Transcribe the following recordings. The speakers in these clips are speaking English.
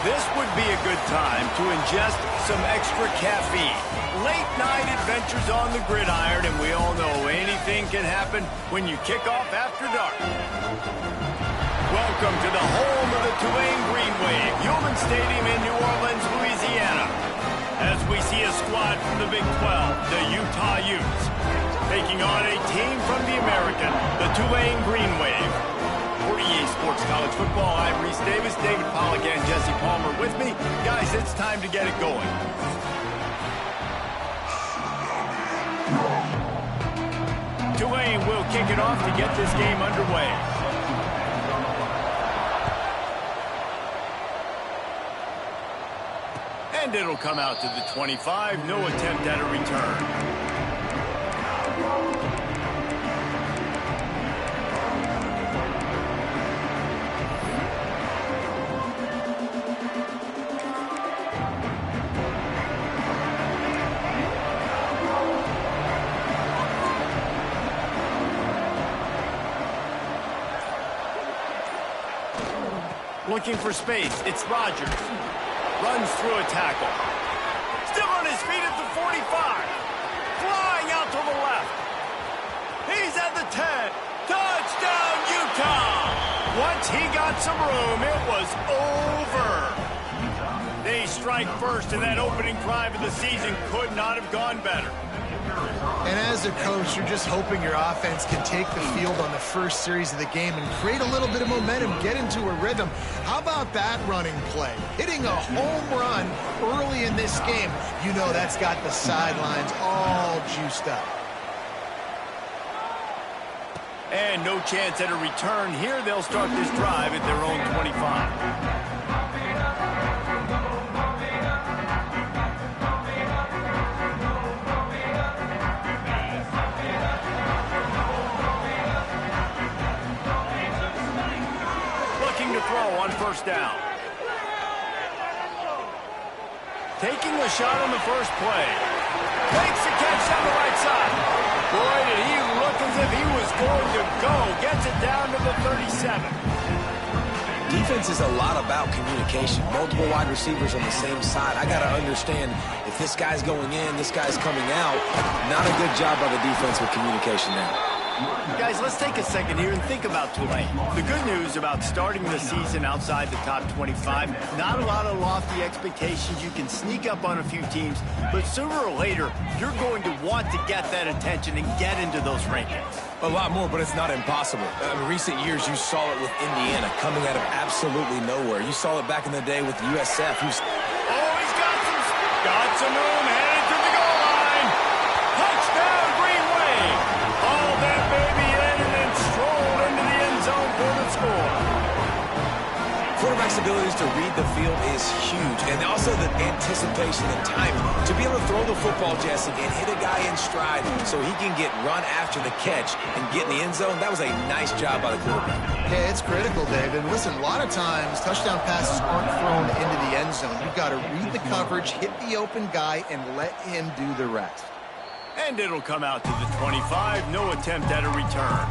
This would be a good time to ingest some extra caffeine. Late night adventures on the gridiron, and we all know anything can happen when you kick off after dark. Welcome to the home of the Tulane Green Wave, Human Stadium in New Orleans, Louisiana. As we see a squad from the Big 12, the Utah Utes, taking on a team from the American, the Tulane Green Wave. For EA Sports College Football, I'm Reese Davis, David Pollack, and Jesse Palmer with me. Guys, it's time to get it going. Tulane will kick it off to get this game underway. And it'll come out to the 25. No attempt at a return. Looking for space, it's Rogers. Runs through a tackle. Still on his feet at the 45. Flying out to the left. He's at the 10. Touchdown, Utah! Once he got some room, it was over. They strike first, and that opening drive of the season could not have gone better. And as a coach, you're just hoping your offense can take the field on the first series of the game and create a little bit of momentum, get into a rhythm. How about that running play? Hitting a home run early in this game. You know that's got the sidelines all juiced up. And no chance at a return here. They'll start this drive at their own 25. On first down. Taking a shot on the first play. Makes the catch down the right side. Boy, did he look as if he was going to go. Gets it down to the 37. Defense is a lot about communication. Multiple wide receivers on the same side. I got to understand if this guy's going in, this guy's coming out. Not a good job by the defense with communication there. Guys, let's take a second here and think about Tulane. The good news about starting the season outside the top 25, not a lot of lofty expectations. You can sneak up on a few teams, but sooner or later, you're going to want to get that attention and get into those rankings. A lot more, but it's not impossible. In recent years, you saw it with Indiana coming out of absolutely nowhere. You saw it back in the day with USF. Oh, he's got some room, headed to the goal line. Touchdown, Green Wave. All that baby in and then strolled into the end zone for the score. Quarterback's abilities to read the field is huge, and also the anticipation, the timing. To be able to throw the football, Jesse, and hit a guy in stride so he can get run after the catch and get in the end zone, that was a nice job by the quarterback. Yeah, it's critical, David. Listen, a lot of times touchdown passes aren't thrown into the end zone. You've got to read the coverage, hit the open guy, and let him do the rest. And it'll come out to the 25. No attempt at a return.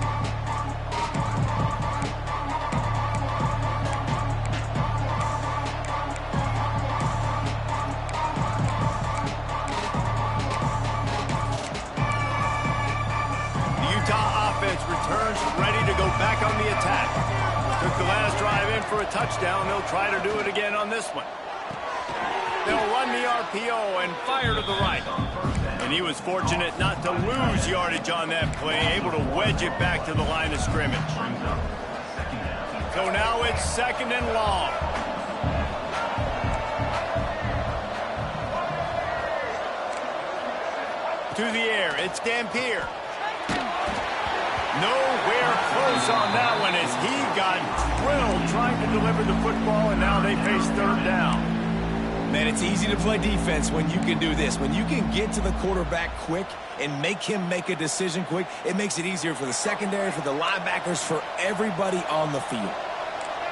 Offense returns, ready to go back on the attack. Took the last drive in for a touchdown. They'll try to do it again on this one. They'll run the RPO and fire to the right. And he was fortunate not to lose yardage on that play, able to wedge it back to the line of scrimmage. So now it's second and long. To the air, it's Dampier. Nowhere close close on that one as he got drilled trying to deliver the football, and now they face third down. Man, it's easy to play defense when you can do this. When you can get to the quarterback quick and make him make a decision quick, it makes it easier for the secondary, for the linebackers, for everybody on the field.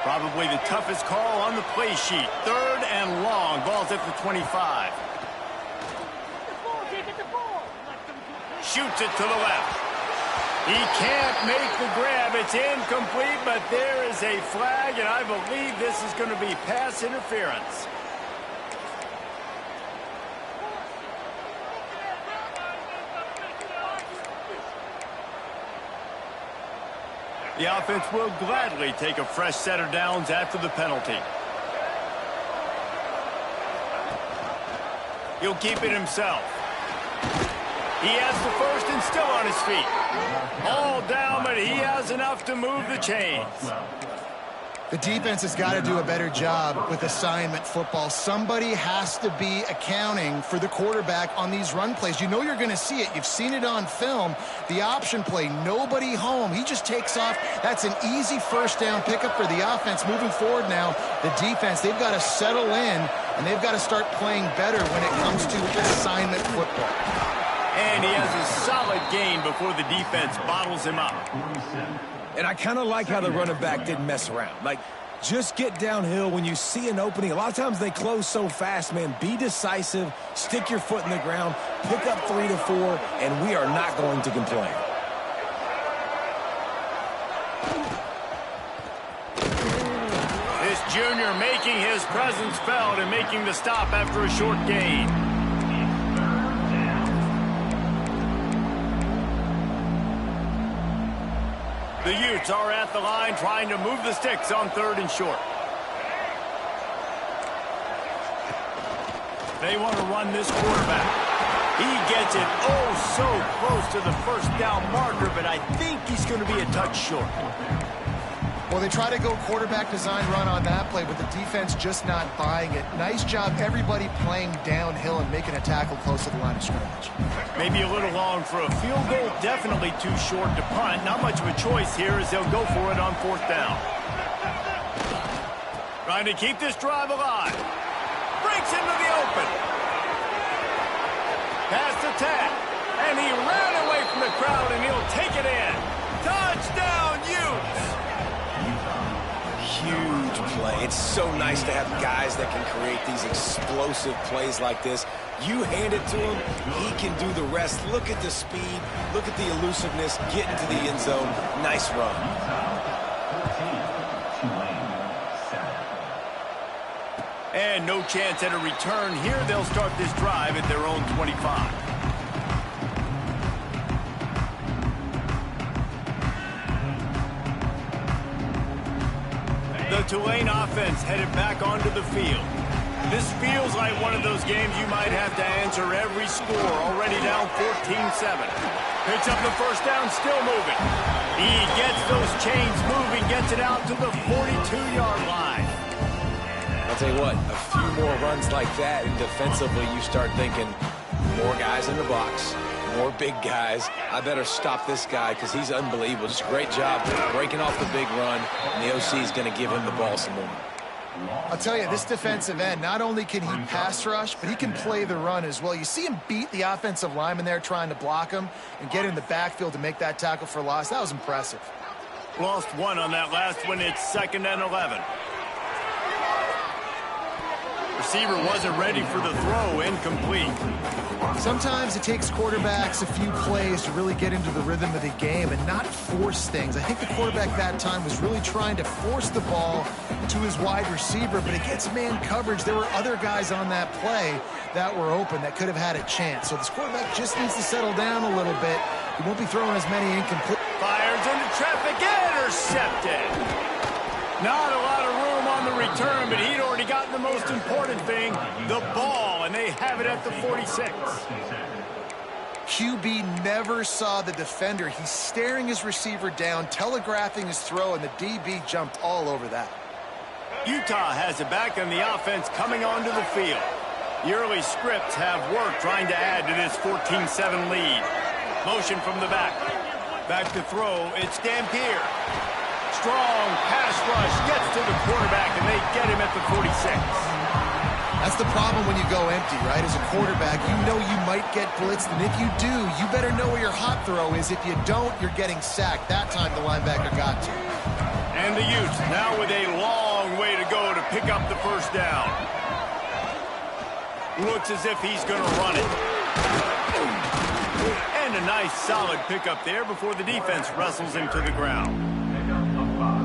Probably the toughest call on the play sheet. Third and long. Ball's at the 25. Shoots it to the left. He can't make the grab. It's incomplete, but there is a flag, and I believe this is going to be pass interference. The offense will gladly take a fresh set of downs after the penalty. He'll keep it himself. He has the first and still on his feet. All down, but he has enough to move the chains. The defense has got to do a better job with assignment football. Somebody has to be accounting for the quarterback on these run plays. You know you're going to see it. You've seen it on film. The option play, nobody home. He just takes off. That's an easy first down pickup for the offense. Moving forward now, the defense, they've got to settle in, and they've got to start playing better when it comes to assignment football. And he has a solid gain before the defense bottles him up. And I kind of like how the running back didn't mess around. Like, just get downhill when you see an opening. A lot of times they close so fast, man. Be decisive, stick your foot in the ground, pick up 3 to 4, and we are not going to complain. This junior making his presence felt and making the stop after a short gain. The Utes are at the line trying to move the sticks on third and short. They want to run this quarterback. He gets it oh so close to the first down marker, but I think he's going to be a touch short. Well, they try to go quarterback design run on that play, but the defense just not buying it. Nice job, everybody playing downhill and making a tackle close to the line of scrimmage. Maybe a little long for a field goal, definitely too short to punt. Not much of a choice here as they'll go for it on fourth down. Trying to keep this drive alive. Breaks into the open. Past attack. And he ran away from the crowd, and he'll take it in. Touchdown, Utes! Huge play. It's so nice to have guys that can create these explosive plays like this. You hand it to him, he can do the rest. Look at the speed, look at the elusiveness, get into the end zone. Nice run. And no chance at a return here. They'll start this drive at their own 25. The Tulane offense headed back onto the field. This feels like one of those games you might have to answer every score. Already down 14-7. Picks up the first down, still moving. He gets those chains moving, gets it out to the 42-yard line. I'll tell you what, a few more runs like that, and defensively you start thinking, more guys in the box, more big guys. I better stop this guy because he's unbelievable. Just a great job breaking off the big run, and the OC is going to give him the ball some more. I'll tell you, this defensive end, not only can he pass rush, but he can play the run as well. You see him beat the offensive lineman there trying to block him and get in the backfield to make that tackle for loss. That was impressive. Lost one on that last one. It's 2nd and 11. Receiver wasn't ready for the throw, incomplete. Sometimes it takes quarterbacks a few plays to really get into the rhythm of the game and not force things. I think the quarterback that time was really trying to force the ball to his wide receiver, but against man coverage, there were other guys on that play that were open that could have had a chance. So this quarterback just needs to settle down a little bit. He won't be throwing as many incomplete. Fires into traffic, intercepted. Not a lot of room on the return, but he'd already gotten the most important thing, the ball, and they have it at the 46. QB never saw the defender. He's staring his receiver down, telegraphing his throw, and the DB jumped all over that. Utah has it back, and the offense coming onto the field. The early scripts have worked trying to add to this 14-7 lead. Motion from the back. Back to throw, it's Dampier. Strong pass rush, gets to the quarterback, and they get him at the 46. That's the problem when you go empty, right? As a quarterback, you know you might get blitzed, and if you do, you better know where your hot throw is. If you don't, you're getting sacked. That time the linebacker got to. And the Utes now with a long way to go to pick up the first down. Looks as if he's going to run it. And a nice solid pickup there before the defense wrestles him to the ground.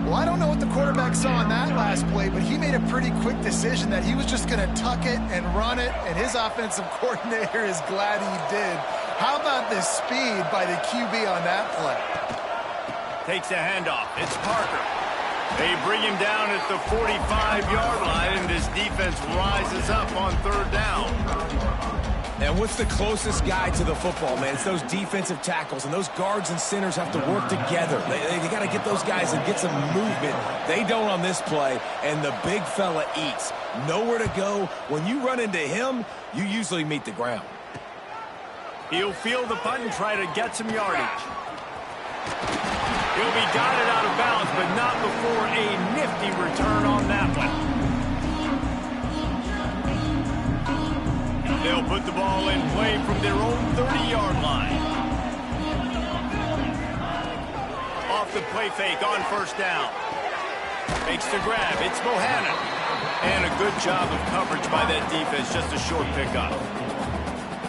Well, I don't know what the quarterback saw in that last play, but he made a pretty quick decision that he was just going to tuck it and run it, and his offensive coordinator is glad he did. How about the speed by the QB on that play? Takes a handoff. It's Parker. They bring him down at the 45-yard line, and this defense rises up on third down. And what's the closest guy to the football, man? It's those defensive tackles, and those guards and centers have to work together. They got to get those guys and get some movement. They don't on this play, and the big fella eats. Nowhere to go. When you run into him, you usually meet the ground. He'll field the punt and try to get some yardage. He'll be dotted out of bounds, but not before a nifty return on that one. They'll put the ball in play from their own 30-yard line. Off the play fake on first down. Makes the grab. It's Bohannon. And a good job of coverage by that defense. Just a short pickup.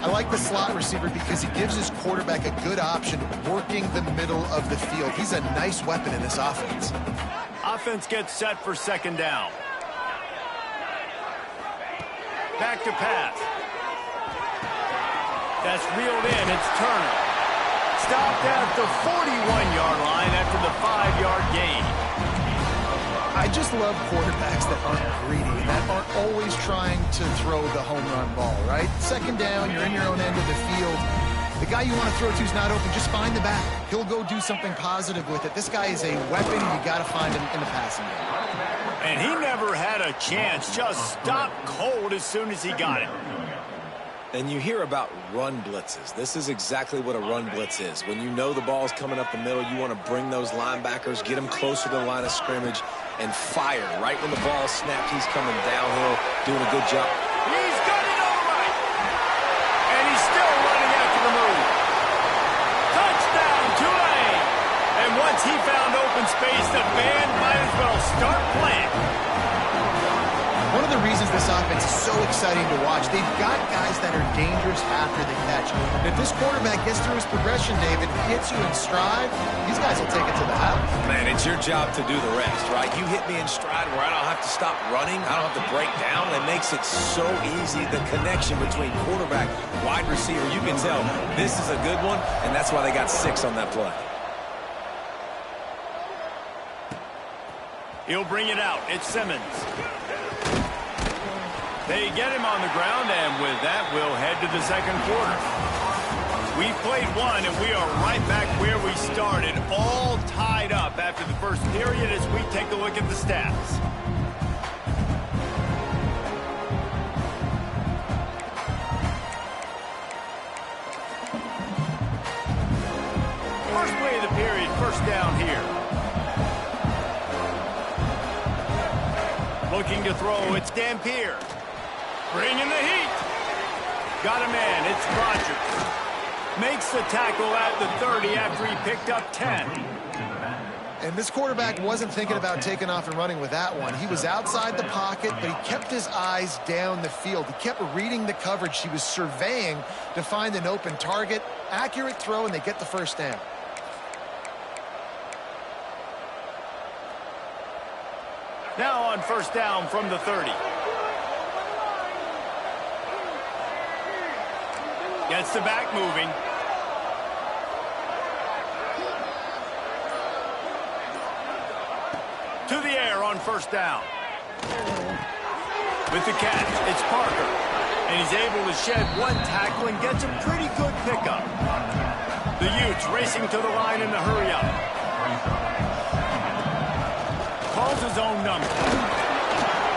I like the slot receiver because he gives his quarterback a good option working the middle of the field. He's a nice weapon in this offense. Offense gets set for second down. Back to pass. That's reeled in. It's Turner. Stopped at the 41-yard line after the 5-yard gain. I just love quarterbacks that aren't greedy, that aren't always trying to throw the home run ball, right? Second down, you're in your own end of the field. The guy you want to throw to is not open. Just find the back. He'll go do something positive with it. This guy is a weapon. You got to find him in the passing game. And he never had a chance. Just stopped cold as soon as he got it. And you hear about run blitzes. This is exactly what a run blitz is. When you know the ball's coming up the middle, you want to bring those linebackers, get them closer to the line of scrimmage, and fire. Right when the ball snapped, he's coming downhill, doing a good job. He's got it all right. And he's still running after the move. Touchdown, Tulane. And once he found open space, the band might as well start playing. One of the reasons this offense is so exciting to watch, they've got guys that are dangerous after the catch. And if this quarterback gets through his progression, David, hits you in stride, these guys will take it to the house. Man, it's your job to do the rest, right? You hit me in stride where I don't have to stop running. I don't have to break down. It makes it so easy, the connection between quarterback, wide receiver. You can tell this is a good one, and that's why they got 6 on that play. He'll bring it out. It's Simmons. They get him on the ground, and with that, we'll head to the second quarter. We've played one, and we are right back where we started, all tied up after the first period as we take a look at the stats. First play of the period, first down here. Looking to throw, it's Dampier. Bringing the heat. Got a man, it's Rogers. Makes the tackle at the 30 after he picked up 10. And this quarterback wasn't thinking about taking off and running with that one. He was outside the pocket, but he kept his eyes down the field. He kept reading the coverage. He was surveying to find an open target. Accurate throw, and they get the first down. Now on first down from the 30. Gets the back moving. To the air on first down. With the catch, it's Parker. And he's able to shed one tackle and gets a pretty good pickup. The Utes racing to the line in the hurry up. Calls his own number.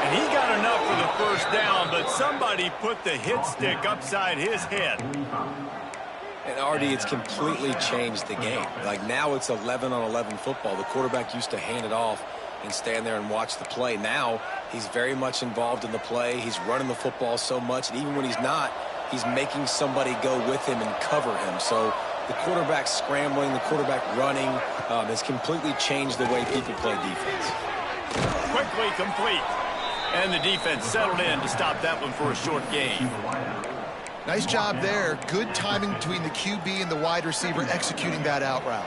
And he got enough for the first down, but somebody put the hit stick upside his head. And RD, it's completely changed the game. Like now it's 11-on-11 football. The quarterback used to hand it off and stand there and watch the play. Now he's very much involved in the play. He's running the football so much, and even when he's not, he's making somebody go with him and cover him. So the quarterback scrambling, the quarterback running has completely changed the way people play defense. Quickly complete. And the defense settled in to stop that one for a short gain. Nice job there. Good timing between the QB and the wide receiver executing that out route.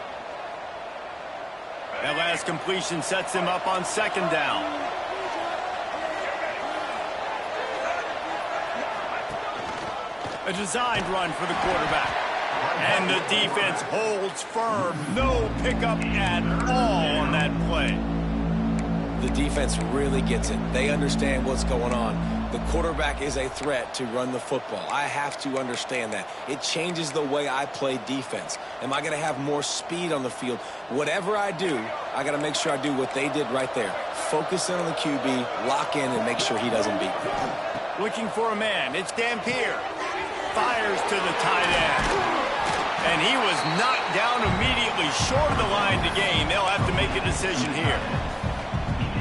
That last completion sets him up on second down. A designed run for the quarterback. And the defense holds firm. No pickup at all on that play. The defense really gets it. They understand what's going on. The quarterback is a threat to run the football. I have to understand that. It changes the way I play defense. Am I going to have more speed on the field? Whatever I do, I got to make sure I do what they did right there. Focus in on the QB, lock in, and make sure he doesn't beat me. Looking for a man. It's Dampier. Fires to the tight end. And he was knocked down immediately short of the line to gain. They'll have to make a decision here.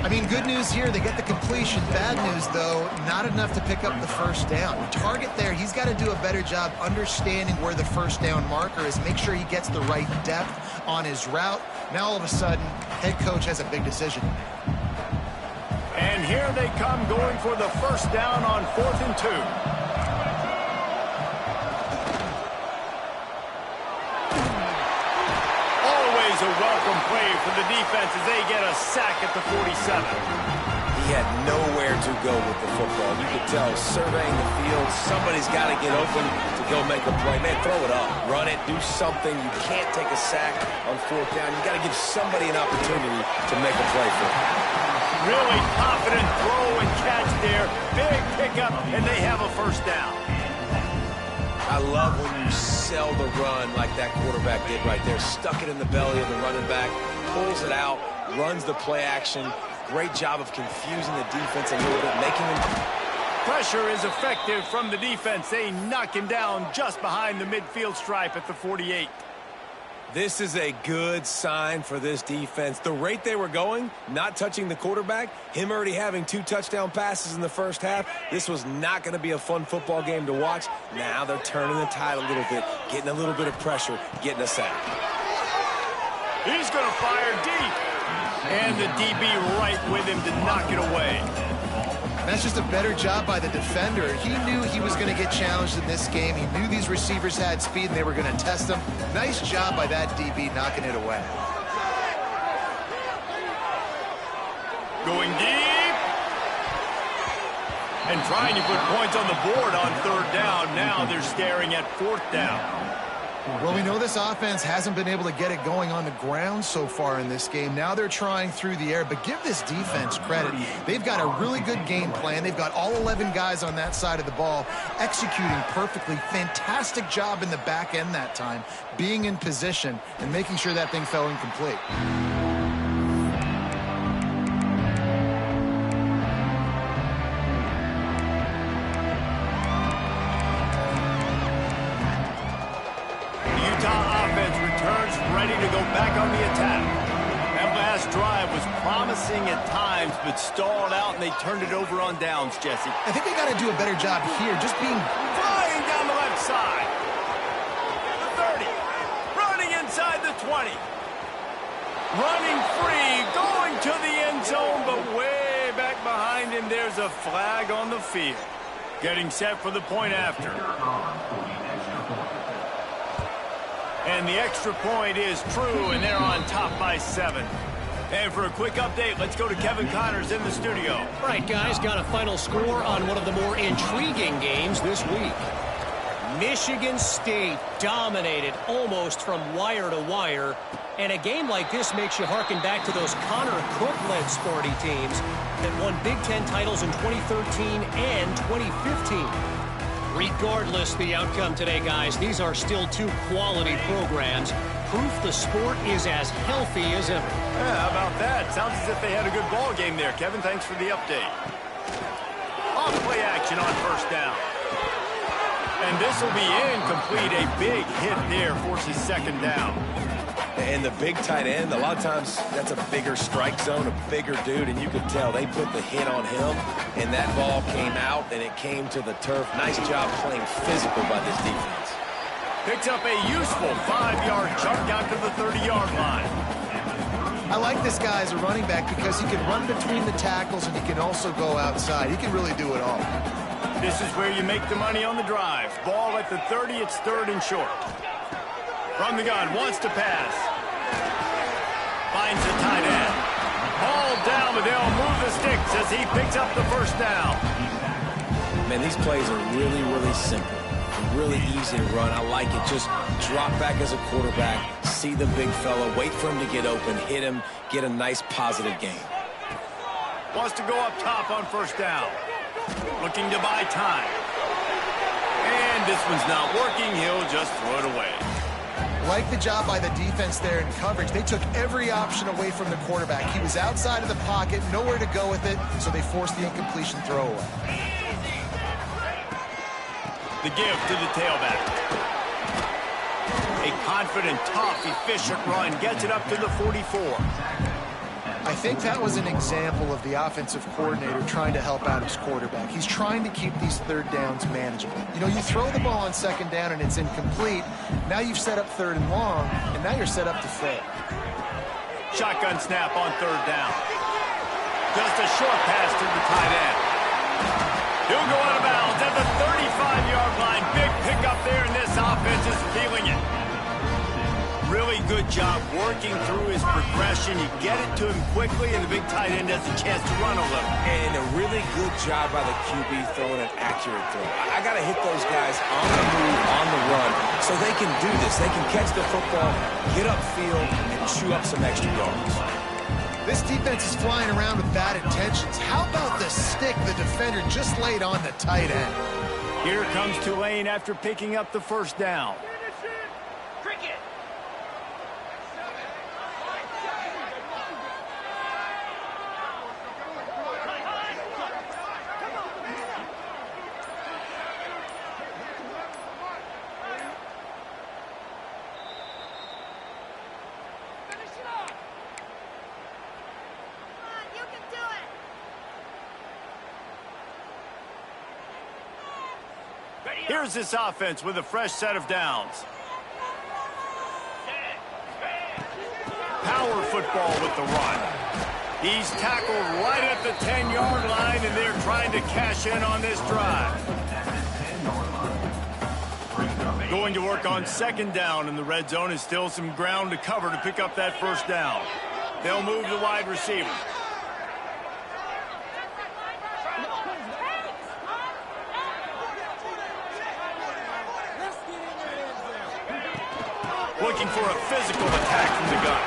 I mean, good news here, they get the completion. Bad news, though, not enough to pick up the first down. Target there, he's got to do a better job understanding where the first down marker is, make sure he gets the right depth on his route. Now, all of a sudden, head coach has a big decision. And here they come going for the first down on 4th and 2. A welcome play for the defense as they get a sack at the 47. He had nowhere to go with the football. You could tell, surveying the field, somebody's got to get open to go make a play. Man, throw it up, run it, do something. You can't take a sack on 4th down. You got to give somebody an opportunity to make a play for him. Really confident throw and catch there. Big pickup, and they have a first down. I love when you sell the run like that quarterback did right there. Stuck it in the belly of the running back, pulls it out, runs the play action. Great job of confusing the defense a little bit, making them... Pressure is effective from the defense. They knock him down just behind the midfield stripe at the 48. This is a good sign for this defense. The rate they were going, not touching the quarterback, him already having 2 touchdown passes in the first half, this was not going to be a fun football game to watch. Now they're turning the tide a little bit, getting a little bit of pressure, getting a sack. He's going to fire deep. And the DB right with him to knock it away. That's just a better job by the defender. He knew he was going to get challenged in this game. He knew these receivers had speed and they were going to test him. Nice job by that DB knocking it away. Going deep. And trying to put points on the board on 3rd down. Now they're staring at 4th down. Well, we know this offense hasn't been able to get it going on the ground so far in this game. Now they're trying through the air, but give this defense credit. They've got a really good game plan. They've got all 11 guys on that side of the ball executing perfectly. Fantastic job in the back end that time, being in position and making sure that thing fell incomplete. Ready to go back on the attack. That last drive was promising at times, but stalled out, and they turned it over on downs, Jesse. I think they got to do a better job here, just being... Flying down the left side. The 30. Running inside the 20. Running free, going to the end zone, but way back behind him, there's a flag on the field. Getting set for the point after. And the extra point is true, and they're on top by 7. And for a quick update, let's go to Kevin Connors in the studio. All right, guys, got a final score on one of the more intriguing games this week. Michigan State dominated almost from wire to wire. And a game like this makes you harken back to those Connor Cook-led Sparty teams that won Big Ten titles in 2013 and 2015. Regardless the outcome today, guys, these are still 2 quality programs. Proof the sport is as healthy as ever. Yeah, how about that? Sounds as if they had a good ball game there. Kevin, thanks for the update. Off play action on 1st down. And this will be incomplete. A big hit there forces second down. And the big tight end, a lot of times that's a bigger strike zone, a bigger dude, and you could tell they put the hit on him, and that ball came out, and it came to the turf. Nice job playing physical by this defense. Picks up a useful 5-yard chunk out to the 30-yard line. I like this guy as a running back because he can run between the tackles and he can also go outside. He can really do it all. This is where you make the money on the drive. Ball at the 30, it's 3rd and short. From the gun, wants to pass. Finds the tight end. Ball down, but they'll move the sticks as he picks up the first down. Man, these plays are really, really simple. Really easy to run. I like it. Just drop back as a quarterback, see the big fella, wait for him to get open, hit him, get a nice positive gain. Wants to go up top on first down. Looking to buy time. And this one's not working. He'll just throw it away. Like the job by the defense there in coverage. They took every option away from the quarterback. He was outside of the pocket, nowhere to go with it, so they forced the incompletion throwaway. The give to the tailback. A confident, tough, efficient run gets it up to the 44. I think that was an example of the offensive coordinator trying to help out his quarterback. He's trying to keep these third downs manageable. You know, you throw the ball on second down and it's incomplete. Now you've set up 3rd and long, and now you're set up to fail. Shotgun snap on 3rd down. Just a short pass to the tight end. He'll go out of bounds at the 35-yard line. Big pickup there, and this offense is feeling it. Really good job working through his progression. You get it to him quickly, and the big tight end has a chance to run a little. And a really good job by the QB throwing an accurate throw. I got to hit those guys on the move, on the run, so they can do this. They can catch the football, get upfield, and chew up some extra yards. This defense is flying around with bad intentions. How about the stick the defender just laid on the tight end? Here comes Tulane after picking up the first down. Here's this offense with a fresh set of downs. Power football with the run. He's tackled right at the 10-yard line, and they're trying to cash in on this drive. Going to work on second down in the red zone is still some ground to cover to pick up that first down. They'll move the wide receiver. Looking for a physical attack from the gun.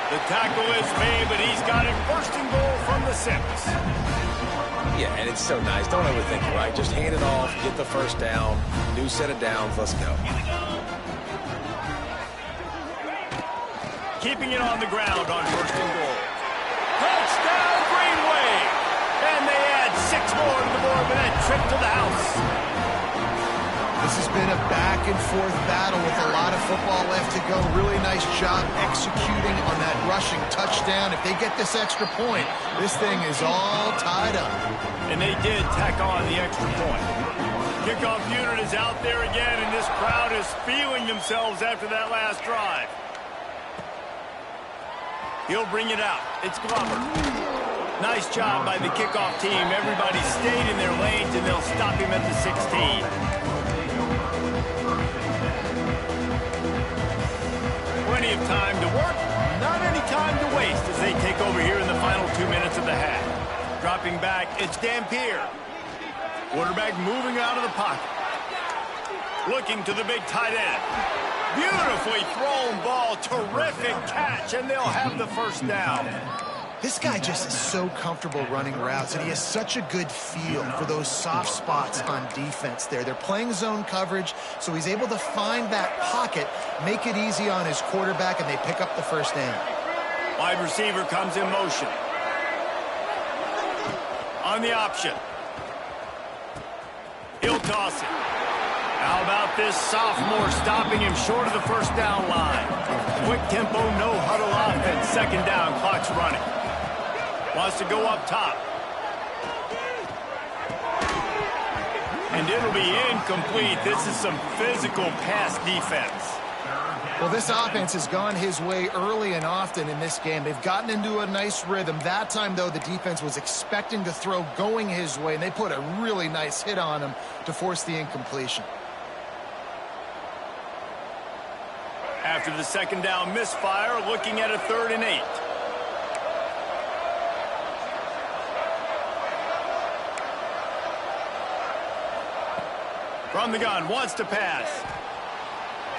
The tackle is made, but he's got it 1st and goal from the 6. Yeah, and it's so nice. Don't overthink it, right? Just hand it off, get the first down, new set of downs, let's go. Keeping it on the ground on 1st and goal. Touchdown, Green Wave! And they add 6 more to the board with that trip to the house. This has been a back-and-forth battle with a lot of football left to go. Really nice job executing on that rushing touchdown. If they get this extra point, this thing is all tied up. And they did tack on the extra point. Kickoff unit is out there again, and this crowd is feeling themselves after that last drive. He'll bring it out. It's Glover. Nice job by the kickoff team. Everybody stayed in their lanes, and they'll stop him at the 16. Plenty of time to work, not any time to waste as they take over here in the final 2 minutes of the half. Dropping back, it's Dampier. Quarterback moving out of the pocket. Looking to the big tight end. Beautifully thrown ball, terrific catch, and they'll have the first down. This guy just is so comfortable running routes, and he has such a good feel for those soft spots on defense there. They're playing zone coverage, so he's able to find that pocket, make it easy on his quarterback, and they pick up the first down. Wide receiver comes in motion. On the option. He'll toss it. How about this sophomore stopping him short of the first down line? Quick tempo, no huddle offense. Second down, clock's running. Wants to go up top. And it'll be incomplete. This is some physical pass defense. Well, this offense has gone his way early and often in this game. They've gotten into a nice rhythm. That time, though, the defense was expecting to throw going his way, and they put a really nice hit on him to force the incompletion. After the second down misfire, looking at a 3rd and 8. From the gun, wants to pass.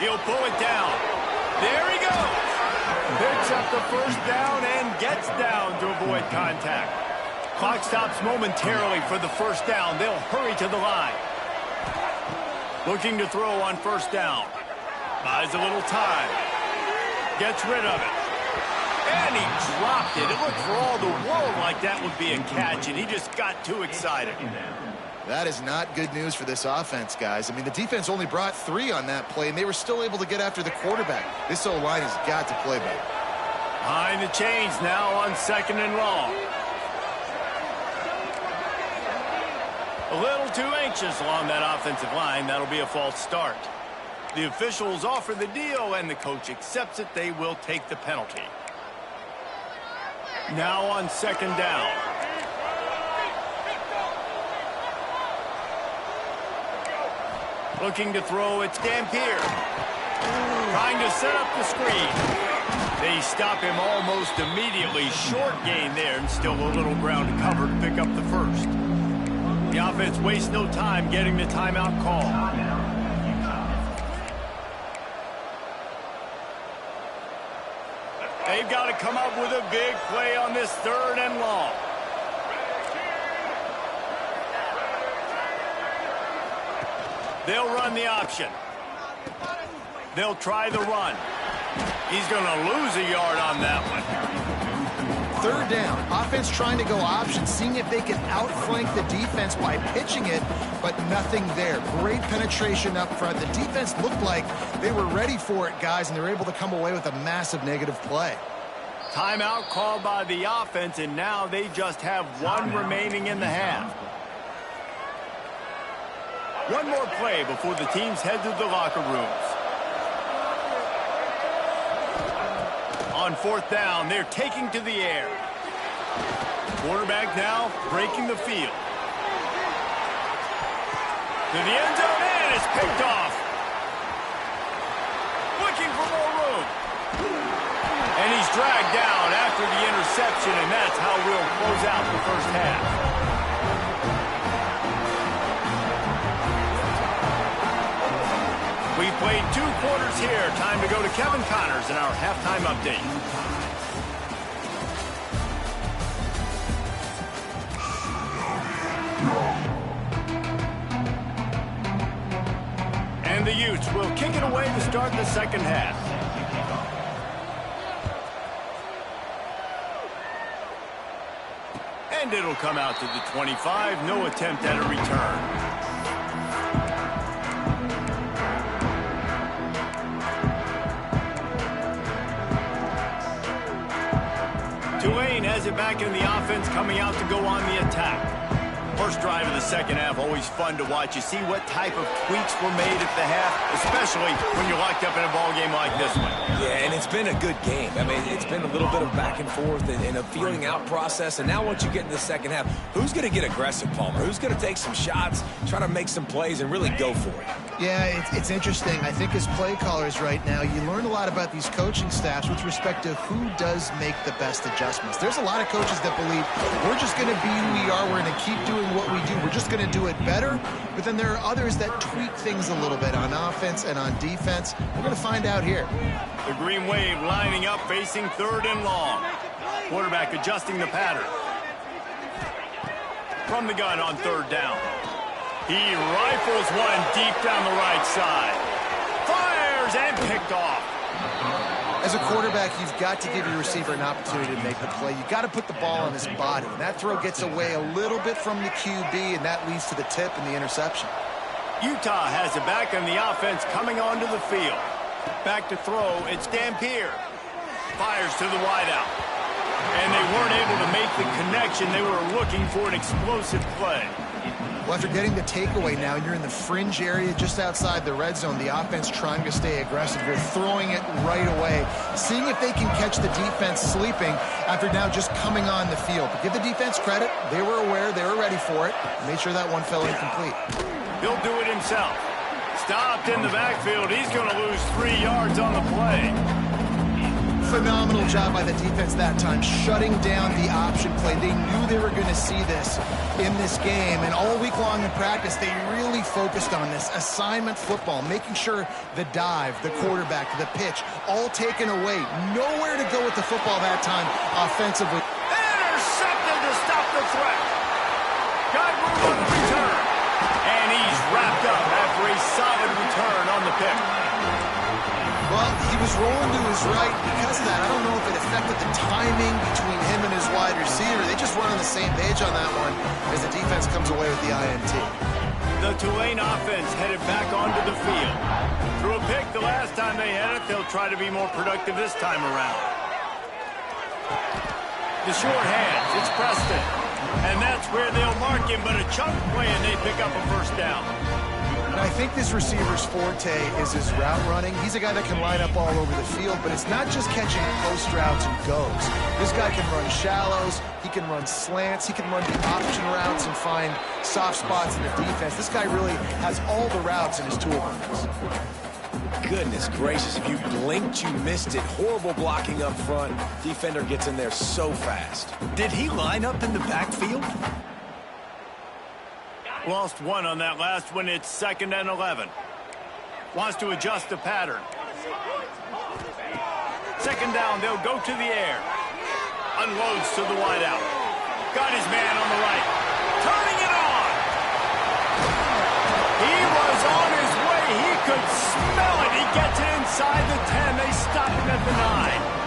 He'll pull it down. There he goes. Picks up the first down and gets down to avoid contact. Clock stops momentarily for the first down. They'll hurry to the line. Looking to throw on first down. Buys a little time. Gets rid of it. And he dropped it. It looked for all the world like that would be a catch, and he just got too excited. That is not good news for this offense, guys. I mean, the defense only brought 3 on that play, and they were still able to get after the quarterback. This O-line has got to play better. Behind the chains now on 2nd and long. A little too anxious along that offensive line. That'll be a false start. The officials offer the deal, and the coach accepts it. They will take the penalty. Now on 2nd down. Looking to throw, it's Dampier. Trying to set up the screen. They stop him almost immediately. Short gain there, and still a little ground to cover to pick up the first. The offense wastes no time getting the timeout call. They've got to come up with a big play on this 3rd and long. They'll run the option. They'll try the run. He's going to lose a yard on that one. 3rd down. Offense trying to go option, seeing if they can outflank the defense by pitching it, but nothing there. Great penetration up front. The defense looked like they were ready for it, guys, and they were able to come away with a massive negative play. Timeout called by the offense, and now they just have 1 remaining in the half. One more play before the teams head to the locker rooms. On 4th down, they're taking to the air. Quarterback now breaking the field. To the end zone, and it's picked off. Looking for more room. And he's dragged down after the interception, and that's how we'll close out the first half. We played 2 quarters here. Time to go to Kevin Connors in our halftime update. And the Utes will kick it away to start the second half. And it'll come out to the 25. No attempt at a return. Tulane has it back in the offense, coming out to go on the attack. First drive of the second half, always fun to watch. You see what type of tweaks were made at the half, especially when you're locked up in a ball game like this one. Yeah, and it's been a good game. I mean, it's been a little bit of back and forth and a feeling out process. And now once you get in the second half, who's going to get aggressive, Palmer? Who's going to take some shots, try to make some plays, and really go for it? Yeah, it's interesting. I think as play callers right now, you learn a lot about these coaching staffs with respect to who does make the best adjustments. There's a lot of coaches that believe we're just going to be who we are. We're going to keep doing what we do. We're just going to do it better. But then there are others that tweak things a little bit on offense and on defense. We're going to find out here. The Green Wave lining up, facing 3rd and long. Quarterback adjusting the pattern. From the gun on 3rd down. He rifles one deep down the right side. Fires and picked off. As a quarterback, you've got to give your receiver an opportunity to make the play. You've got to put the ball on his body. And that throw gets away a little bit from the QB, and that leads to the tip and the interception. Utah has it back on the offense coming onto the field. Back to throw, it's Dampier. Fires to the wideout. And they weren't able to make the connection. They were looking for an explosive play. Well, after getting the takeaway now, you're in the fringe area just outside the red zone. The offense trying to stay aggressive. You're throwing it right away, seeing if they can catch the defense sleeping after now just coming on the field. But give the defense credit. They were aware. They were ready for it. Made sure that one fell incomplete. He'll do it himself. Stopped in the backfield. He's going to lose 3 yards on the play. Phenomenal job by the defense that time, shutting down the option play. They knew they were going to see this in this game, and all week long in practice, they really focused on this assignment football, making sure the dive, the quarterback, the pitch, all taken away. Nowhere to go with the football that time offensively. Intercepted to stop the threat. Got move on the return. And he's wrapped up after a solid return on the pick. Well, he was rolling to his right because of that. I don't know if it affected the timing between him and his wide receiver. They just run on the same page on that one as the defense comes away with the INT. The Tulane offense headed back onto the field. Threw a pick the last time they had it. They'll try to be more productive this time around. The short hands, it's Preston. And that's where they'll mark him, but a chunk play and they pick up a first down. I think this receiver's forte is his route running. He's a guy that can line up all over the field, but it's not just catching post routes and goes. This guy can run shallows, he can run slants, he can run the option routes and find soft spots in the defense. This guy really has all the routes in his toolbox. Goodness gracious, if you blinked, you missed it. Horrible blocking up front. Defender gets in there so fast. Did he line up in the backfield? Lost one on that last one. It's 2nd and 11. Wants to adjust the pattern. 2nd down, they'll go to the air. Unloads to the wideout. Got his man on the right. Turning it on. He was on his way. He could smell it. He gets it inside the 10. They stop him at the 9.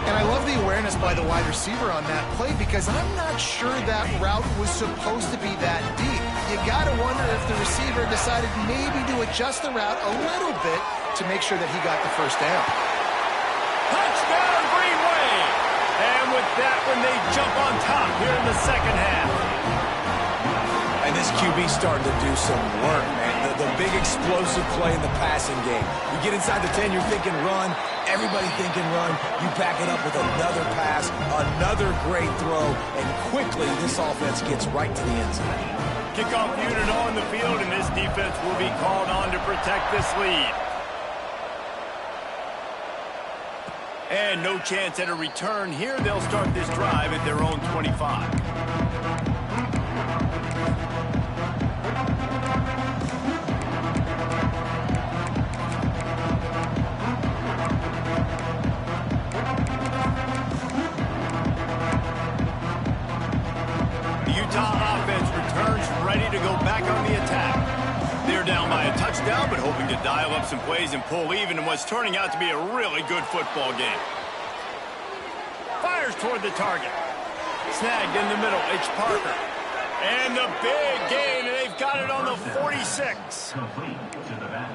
And I love the awareness by the wide receiver on that play because I'm not sure that route was supposed to be that deep. You got to wonder if the receiver decided maybe to adjust the route a little bit to make sure that he got the first down. Touchdown, Green Wave! And with that one, they jump on top here in the second half. And this QB starting to do some work, man. The big explosive play in the passing game. You get inside the 10, you're thinking run. Everybody thinking run. You back it up with another pass, another great throw, and quickly this offense gets right to the end zone. Kickoff unit on the field, and this defense will be called on to protect this lead. And no chance at a return here. They'll start this drive at their own 25. Ready to go back on the attack. They're down by a touchdown, but hoping to dial up some plays and pull even in what's turning out to be a really good football game. Fires toward the target. Snagged in the middle, H. Parker. And the big gain, and they've got it on the 46.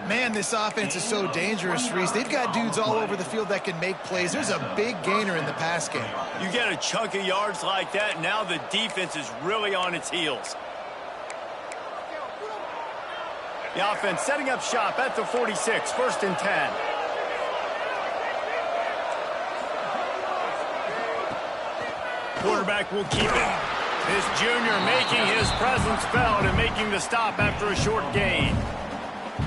Man, this offense is so dangerous, Reese. They've got dudes all over the field that can make plays. There's a big gainer in the pass game. You get a chunk of yards like that, now the defense is really on its heels. The offense setting up shop at the 46, 1st and 10. Quarterback will keep it. This junior making his presence felt and making the stop after a short gain.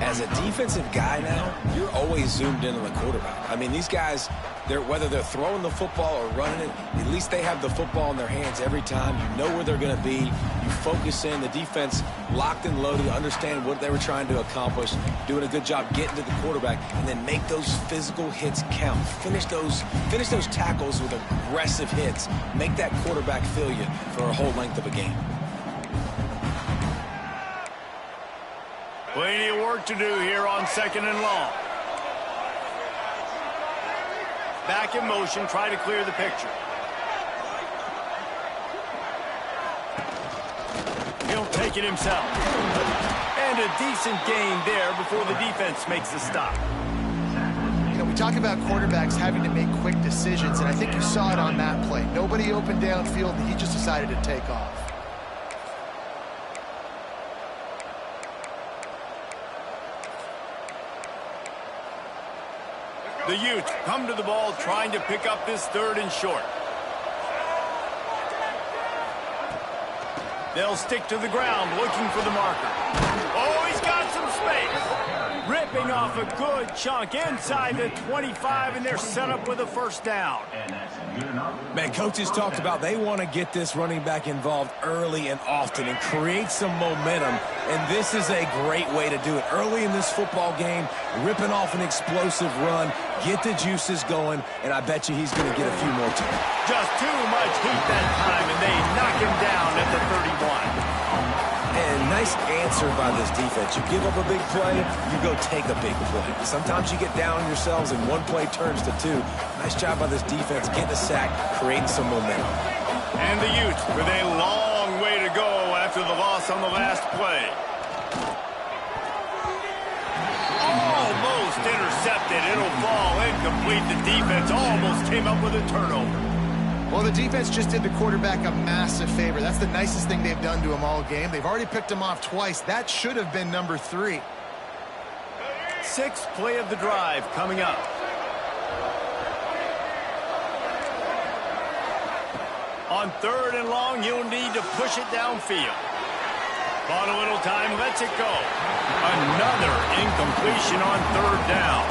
As a defensive guy now, you're always zoomed in on the quarterback. I mean, these guys, whether they're throwing the football or running it, at least they have the football in their hands every time. You know where they're going to be. You focus in. The defense locked and loaded, understand what they were trying to accomplish, doing a good job getting to the quarterback, and then make those physical hits count. Finish those tackles with aggressive hits. Make that quarterback feel you for a whole length of a game. Plenty of work to do here on 2nd and long. Back in motion, try to clear the picture. He'll take it himself. And a decent gain there before the defense makes the stop. You know, we talk about quarterbacks having to make quick decisions, and I think you saw it on that play. Nobody opened downfield, and he just decided to take off. The Utes come to the ball trying to pick up this 3rd and short. They'll stick to the ground looking for the marker. Oh, he's got some space. Ripping off a good chunk inside the 25, and they're set up with a 1st down. Man, coaches talked about they want to get this running back involved early and often and create some momentum, and this is a great way to do it. Early in this football game, ripping off an explosive run, get the juices going, and I bet you he's going to get a few more times. Just too much heat that time, and they knock him down at the 31. And nice answer by this defense. You give up a big play, you go take a big play. Sometimes you get down on yourselves and one play turns to 2. Nice job by this defense getting a sack, creating some momentum. And the Utes with a long way to go after the loss on the last play. Almost intercepted. It'll fall incomplete. The defense almost came up with a turnover. Well, the defense just did the quarterback a massive favor. That's the nicest thing they've done to him all game. They've already picked him off twice. That should have been number 3. 6th play of the drive coming up. On 3rd and long, you'll need to push it downfield. Bought a little time, lets it go. Another incompletion on 3rd down.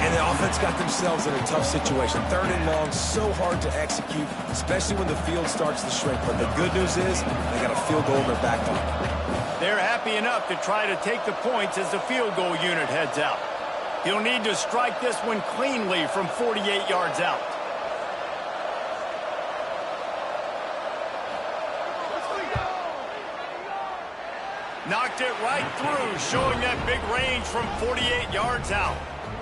And the offense got themselves in a tough situation. 3rd and long, so hard to execute, especially when the field starts to shrink. But the good news is they got a field goal in their back pocket. They're happy enough to try to take the points as the field goal unit heads out. He'll need to strike this one cleanly from 48 yards out. Knocked it right through, showing that big range from 48 yards out.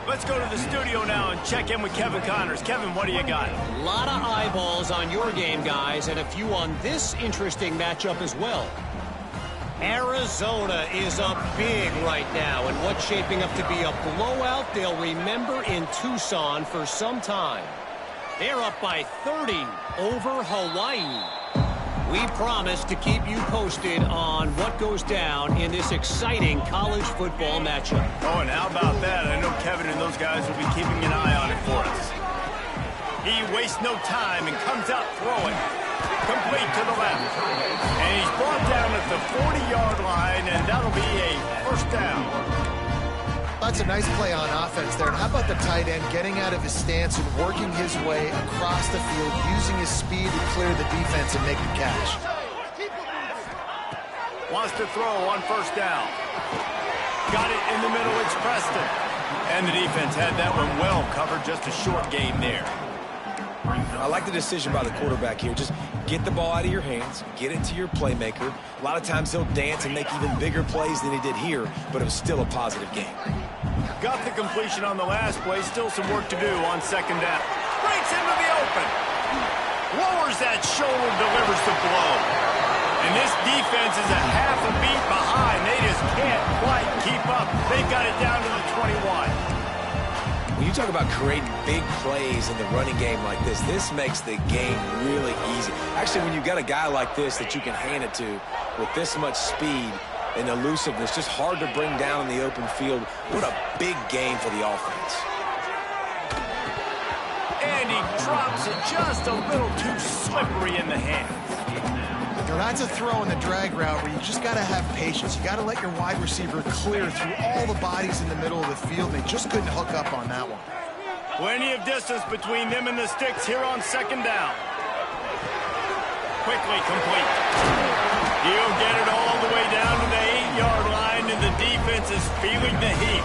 Let's go to the studio now and check in with Kevin Connors. Kevin, what do you got? A lot of eyeballs on your game, guys, and a few on this interesting matchup as well. Arizona is up big right now, and what's shaping up to be a blowout they'll remember in Tucson for some time. They're up by 30 over Hawaii. We promise to keep you posted on what goes down in this exciting college football matchup. Oh, and how about that? I know Kevin and those guys will be keeping an eye on it for us. He wastes no time and comes out throwing. Complete to the left. And he's brought down at the 40-yard line, and that'll be a 1st down. That's a nice play on offense there. And how about the tight end getting out of his stance and working his way across the field, using his speed to clear the defense and make the catch. Wants to throw on 1st down. Got it in the middle. It's Preston. And the defense had that one well covered. Just a short gain there. I like the decision by the quarterback here. Just get the ball out of your hands, get it to your playmaker. A lot of times he'll dance and make even bigger plays than he did here, but it was still a positive game. Got the completion on the last play. Still some work to do on 2nd down. Breaks into the open. Lowers that shoulder, delivers the blow. And this defense is a half a beat behind. They just can't quite keep up. They've got it down to the 21. When you talk about creating big plays in the running game like this makes the game really easy. Actually, when you've got a guy like this that you can hand it to with this much speed and elusiveness, just hard to bring down in the open field. What a big game for the offense. And he drops it just a little too slippery in the hands. Now that's a throw in the drag route where you just got to have patience. You got to let your wide receiver clear through all the bodies in the middle of the field. They just couldn't hook up on that one. Plenty of distance between them and the sticks here on 2nd down. Quickly complete. He'll get it all the way down to the 8-yard line, and the defense is feeling the heat.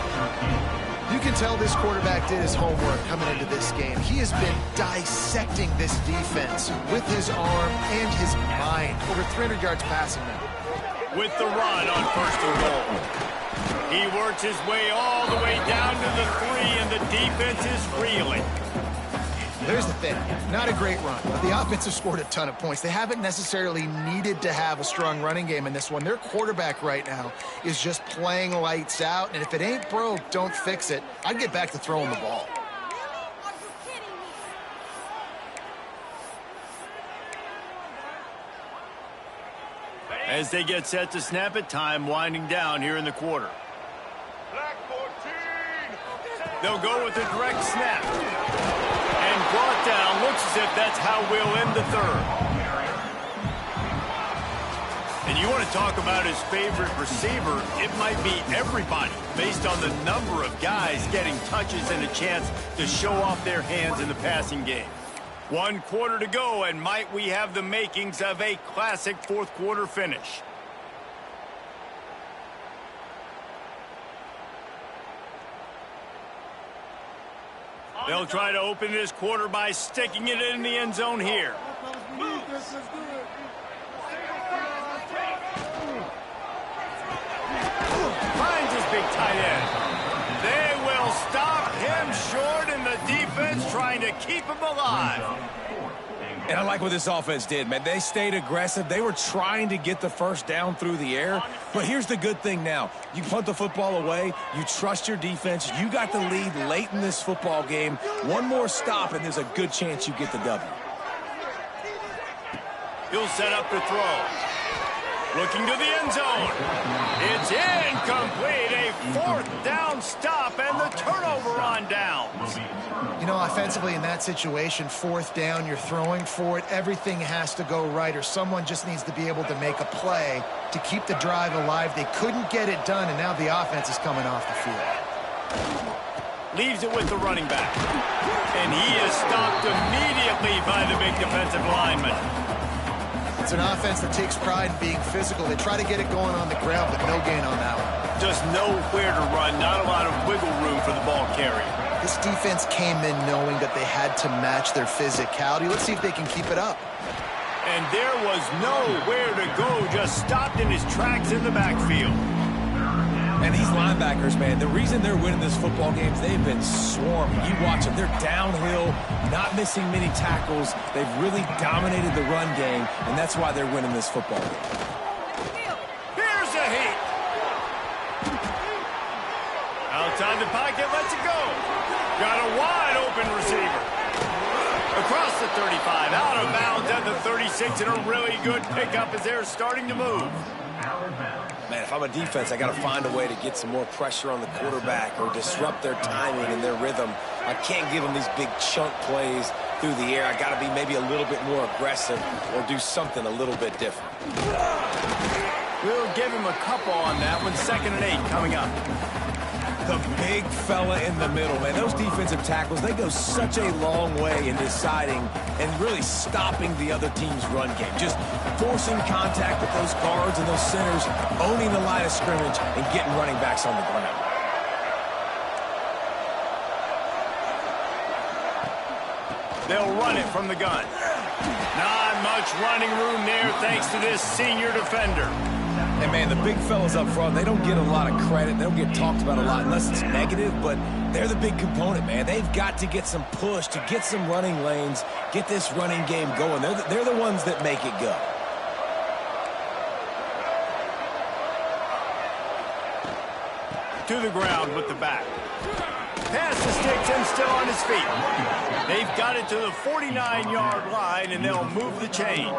You can tell this quarterback did his homework coming into this game. He has been dissecting this defense with his arm and his mind. Over 300 yards passing now. With the run on 1st and goal. He works his way all the way down to the 3, and the defense is reeling. There's the thing. Not a great run, but the offense has scored a ton of points. They haven't necessarily needed to have a strong running game in this one. Their quarterback right now is just playing lights out, and if it ain't broke, don't fix it. I'd get back to throwing the ball. As they get set to snap it, time winding down here in the quarter. They'll go with a direct snap. And brought down. Looks as if that's how we'll end the third. And you want to talk about his favorite receiver, it might be everybody based on the number of guys getting touches and a chance to show off their hands in the passing game. 1 quarter to go, and might we have the makings of a classic fourth quarter finish. They'll try to open this quarter by sticking it in the end zone here. Finds his big tight end. They will stop him short, and the defense trying to keep him alive. And I like what this offense did, man. They stayed aggressive. They were trying to get the first down through the air. But here's the good thing now. You punt the football away. You trust your defense. You got the lead late in this football game. One more stop, and there's a good chance you get the W. He'll set up to throw. Looking to the end zone. It's incomplete. A fourth down stop and the turnover on downs. You know, offensively in that situation, fourth down, you're throwing for it. Everything has to go right, or someone just needs to be able to make a play to keep the drive alive. They couldn't get it done, and now the offense is coming off the field. Leaves it with the running back. And he is stopped immediately by the big defensive lineman. It's an offense that takes pride in being physical. They try to get it going on the ground, but no gain on that one. Just nowhere to run, not a lot of wiggle room for the ball carrier. This defense came in knowing that they had to match their physicality. Let's see if they can keep it up. And there was nowhere to go, just stopped in his tracks in the backfield. And these linebackers, man, the reason they're winning this football game is they've been swarming. You watch them. They're downhill, not missing many tackles. They've really dominated the run game, and that's why they're winning this football game. Here's a heat. Outside the pocket, lets it go. Got a wide open receiver. Across the 35, out of bounds at the 36, and a really good pickup as they're starting to move. Man, if I'm a defense, I got to find a way to get some more pressure on the quarterback or disrupt their timing and their rhythm. I can't give them these big chunk plays through the air. I got to be maybe a little bit more aggressive or do something a little bit different. We'll give him a couple on that one. 2nd and 8 coming up. The big fella in the middle, man. Those defensive tackles, they go such a long way in deciding and really stopping the other team's run game. Just forcing contact with those guards and those centers, owning the line of scrimmage, and getting running backs on the ground. They'll run it from the gun. Not much running room there thanks to this senior defender. And, man, the big fellas up front, they don't get a lot of credit. They don't get talked about a lot unless it's negative, but they're the big component, man. They've got to get some push, to get some running lanes, get this running game going. They're the ones that make it go. To the ground with the back. Pass the sticks and still on his feet. They've got it to the 49-yard line, and they'll move the chains.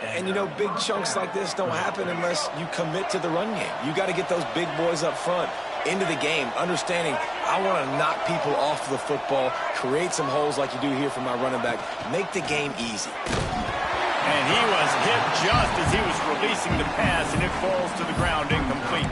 And, you know, big chunks like this don't happen unless you commit to the run game. You got to get those big boys up front into the game, understanding I want to knock people off the football, create some holes like you do here for my running back, make the game easy. And he was hit just as he was releasing the pass, and it falls to the ground incomplete.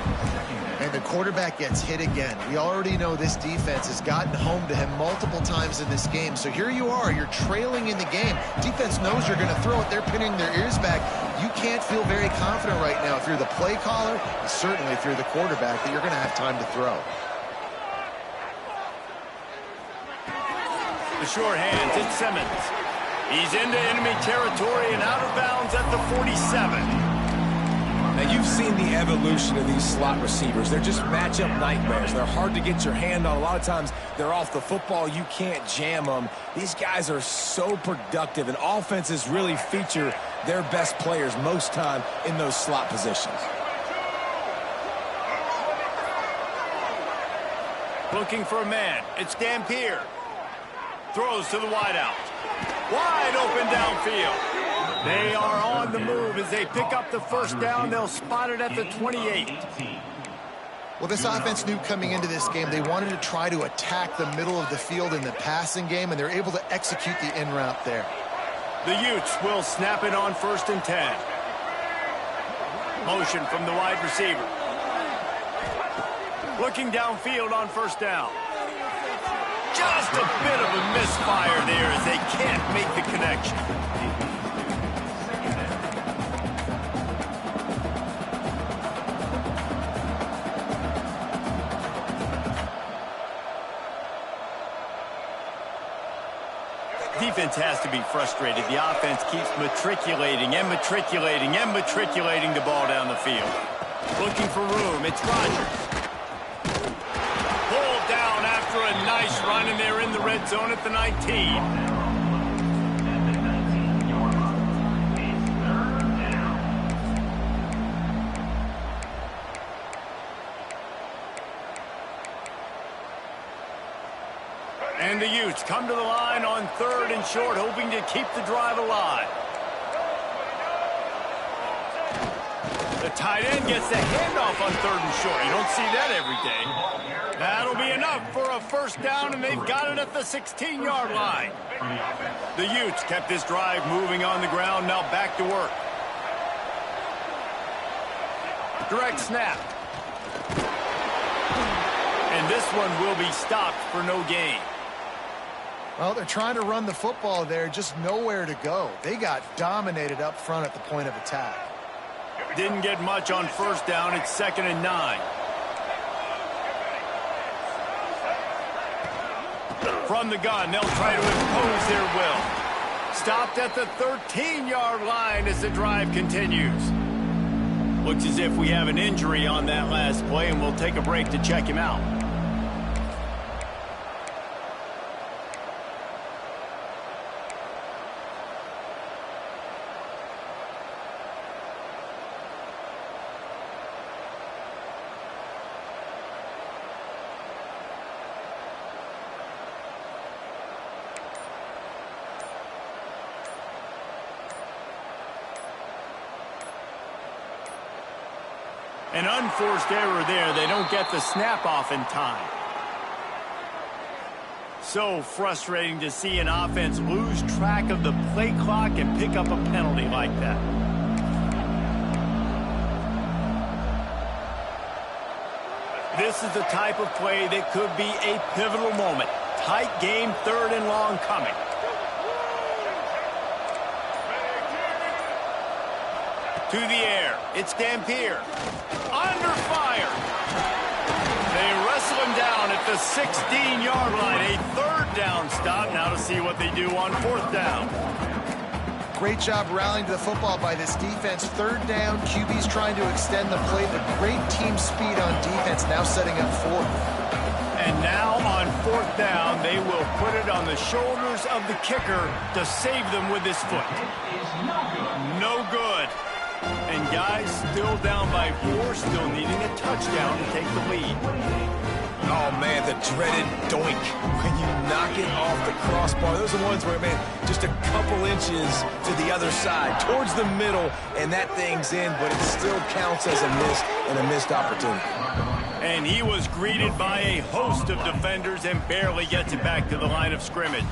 And the quarterback gets hit again. We already know this defense has gotten home to him multiple times in this game. So here you are, you're trailing in the game. Defense knows you're going to throw it. They're pinning their ears back. You can't feel very confident right now if you're the play caller, and certainly if you're the quarterback, that you're going to have time to throw. The short hands, it's Simmons. He's into enemy territory and out of bounds at the 47. Now, you've seen the evolution of these slot receivers. They're just matchup nightmares. They're hard to get your hand on. A lot of times, they're off the football. You can't jam them. These guys are so productive, and offenses really feature their best players most time in those slot positions. Looking for a man. It's Dampier. Throws to the wideout. Wide open downfield. They are on the move as they pick up the first down. They'll spot it at the 28. Well, this offense knew coming into this game they wanted to try to attack the middle of the field in the passing game, and they're able to execute the in route there. The Utes will snap it on 1st and 10. Motion from the wide receiver. Looking downfield on 1st down. Just a bit of a misfire there as they can't make the connection. Defense has to be frustrated. The offense keeps matriculating and matriculating and matriculating the ball down the field. Looking for room. It's Rodgers. Pulled down after a nice run, and they're in the red zone at the 19. And the Utes come to the line on 3rd and short, hoping to keep the drive alive. The tight end gets the handoff on 3rd and short. You don't see that every day. That'll be enough for a first down, and they've got it at the 16-yard line. The Utes kept this drive moving on the ground. Now back to work. Direct snap. And this one will be stopped for no gain. Well, they're trying to run the football there, just nowhere to go. They got dominated up front at the point of attack. Didn't get much on 1st down. It's 2nd and 9. From the gun, they'll try to impose their will. Stopped at the 13-yard line as the drive continues. Looks as if we have an injury on that last play, and we'll take a break to check him out. An unforced error there. They don't get the snap off in time. So frustrating to see an offense lose track of the play clock and pick up a penalty like that. This is the type of play that could be a pivotal moment. Tight game, 3rd and long coming. To the air. It's Dampier. Under fire. They wrestle him down at the 16-yard line. A 3rd down stop. Now to see what they do on 4th down. Great job rallying to the football by this defense. 3rd down, QB's trying to extend the play, but great team speed on defense, now setting up 4th. And now on 4th down, they will put it on the shoulders of the kicker to save them with his foot. No good. And guys, still down by 4, still needing a touchdown to take the lead. Oh, man, the dreaded doink. When you knock it off the crossbar, those are ones where, man, just a couple inches to the other side, towards the middle, and that thing's in, but it still counts as a miss and a missed opportunity. And he was greeted by a host of defenders and barely gets it back to the line of scrimmage.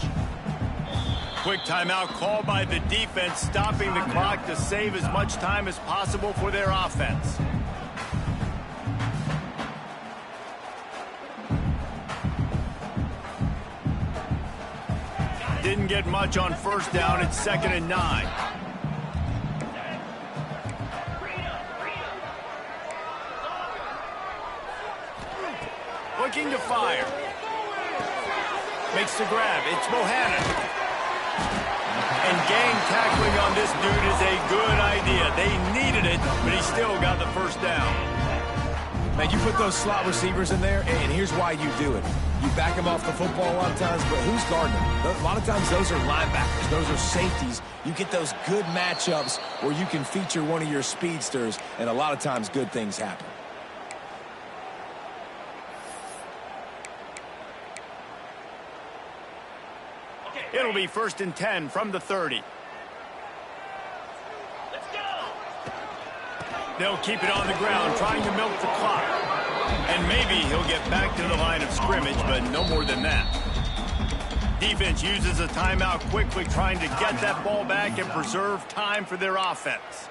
Quick timeout called by the defense, stopping the clock to save as much time as possible for their offense. Didn't get much on 1st down. It's 2nd and 9. Looking to fire. Makes the grab. It's Bohannon. And gang tackling on this dude is a good idea. They needed it, but he still got the first down. Man, you put those slot receivers in there, and here's why you do it. You back them off the football a lot of times, but who's guarding them? A lot of times those are linebackers. Those are safeties. You get those good matchups where you can feature one of your speedsters, and a lot of times good things happen. It'll be 1st and 10 from the 30. Let's go. They'll keep it on the ground, trying to milk the clock. And maybe he'll get back to the line of scrimmage, but no more than that. Defense uses a timeout quickly, trying to get that ball back and preserve time for their offense.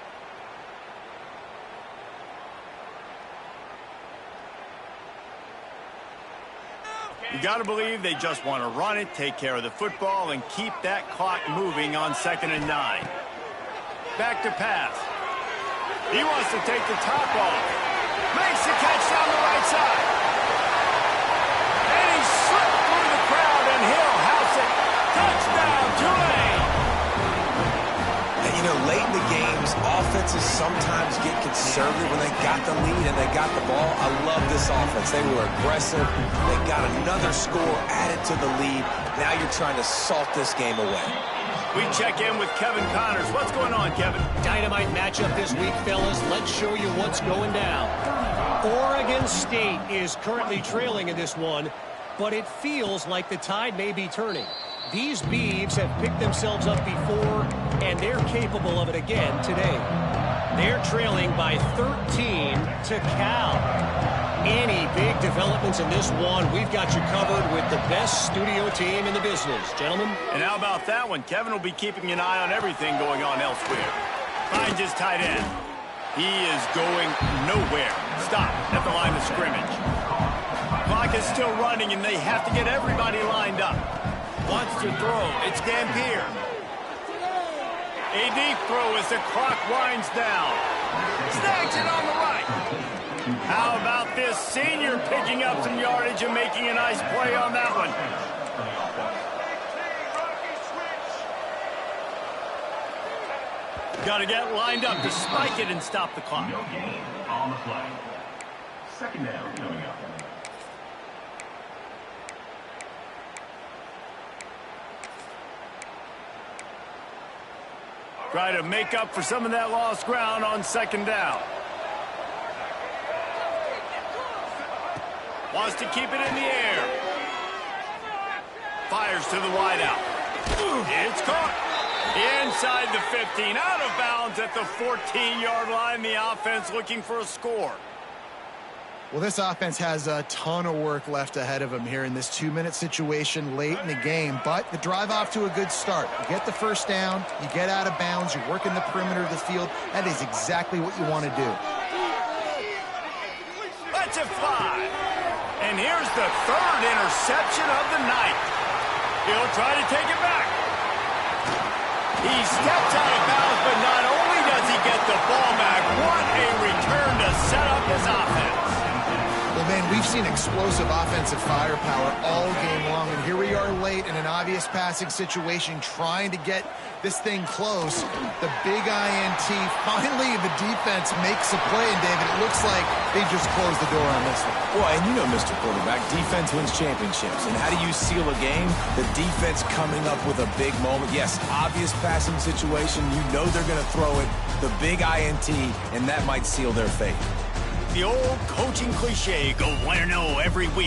You got to believe they just want to run it, take care of the football, and keep that clock moving on 2nd and 9. Back to pass. He wants to take the top off. Makes the catch down the right side. And he slipped through the crowd, and he'll house it. Touchdown, Tulane! And, you know, late in the games, offenses sometimes get conservative when they got the lead and they got the ball. I love this offense. They were aggressive. They got another score added to the lead. Now you're trying to salt this game away. We check in with Kevin Connors. What's going on, Kevin? Dynamite matchup this week, fellas. Let's show you what's going down. Oregon State is currently trailing in this one, but it feels like the tide may be turning. These Beavs have picked themselves up before, and they're capable of it again today. They're trailing by 13 to Cal. Any big developments in this one, we've got you covered with the best studio team in the business. Gentlemen? And how about that one? Kevin will be keeping an eye on everything going on elsewhere. Finds his tight end. He is going nowhere. Stop at the line of scrimmage. Clock is still running, and they have to get everybody lined up. Wants to throw. It's Dampier. A deep throw as the clock winds down. Snags it on the right. How about this senior picking up some yardage and making a nice play on that one? Got to get lined up to spike it and stop the clock. No gain on the play. 2nd down coming up. Try to make up for some of that lost ground on 2nd down. Wants to keep it in the air. Fires to the wideout. It's caught. Inside the 15. Out of bounds at the 14-yard line. The offense looking for a score. Well, this offense has a ton of work left ahead of them here in this 2-minute situation late in the game, but the drive off to a good start. You get the first down, you get out of bounds, you're working the perimeter of the field. That is exactly what you want to do. Let's it fly. And here's the 3rd interception of the night. He'll try to take it back. He steps out of bounds, but not only does he get the ball back, what a return to set up his offense. Well, man, we've seen explosive offensive firepower all game long, and here we are late in an obvious passing situation trying to get this thing close. The big INT, finally the defense makes a play, and David, it looks like they just closed the door on this one. Well, and you know, Mr. Quarterback, defense wins championships. And how do you seal a game? The defense coming up with a big moment. Yes, obvious passing situation. You know they're going to throw it. The big INT, and that might seal their fate. The old coaching cliche, go 1-0 every week.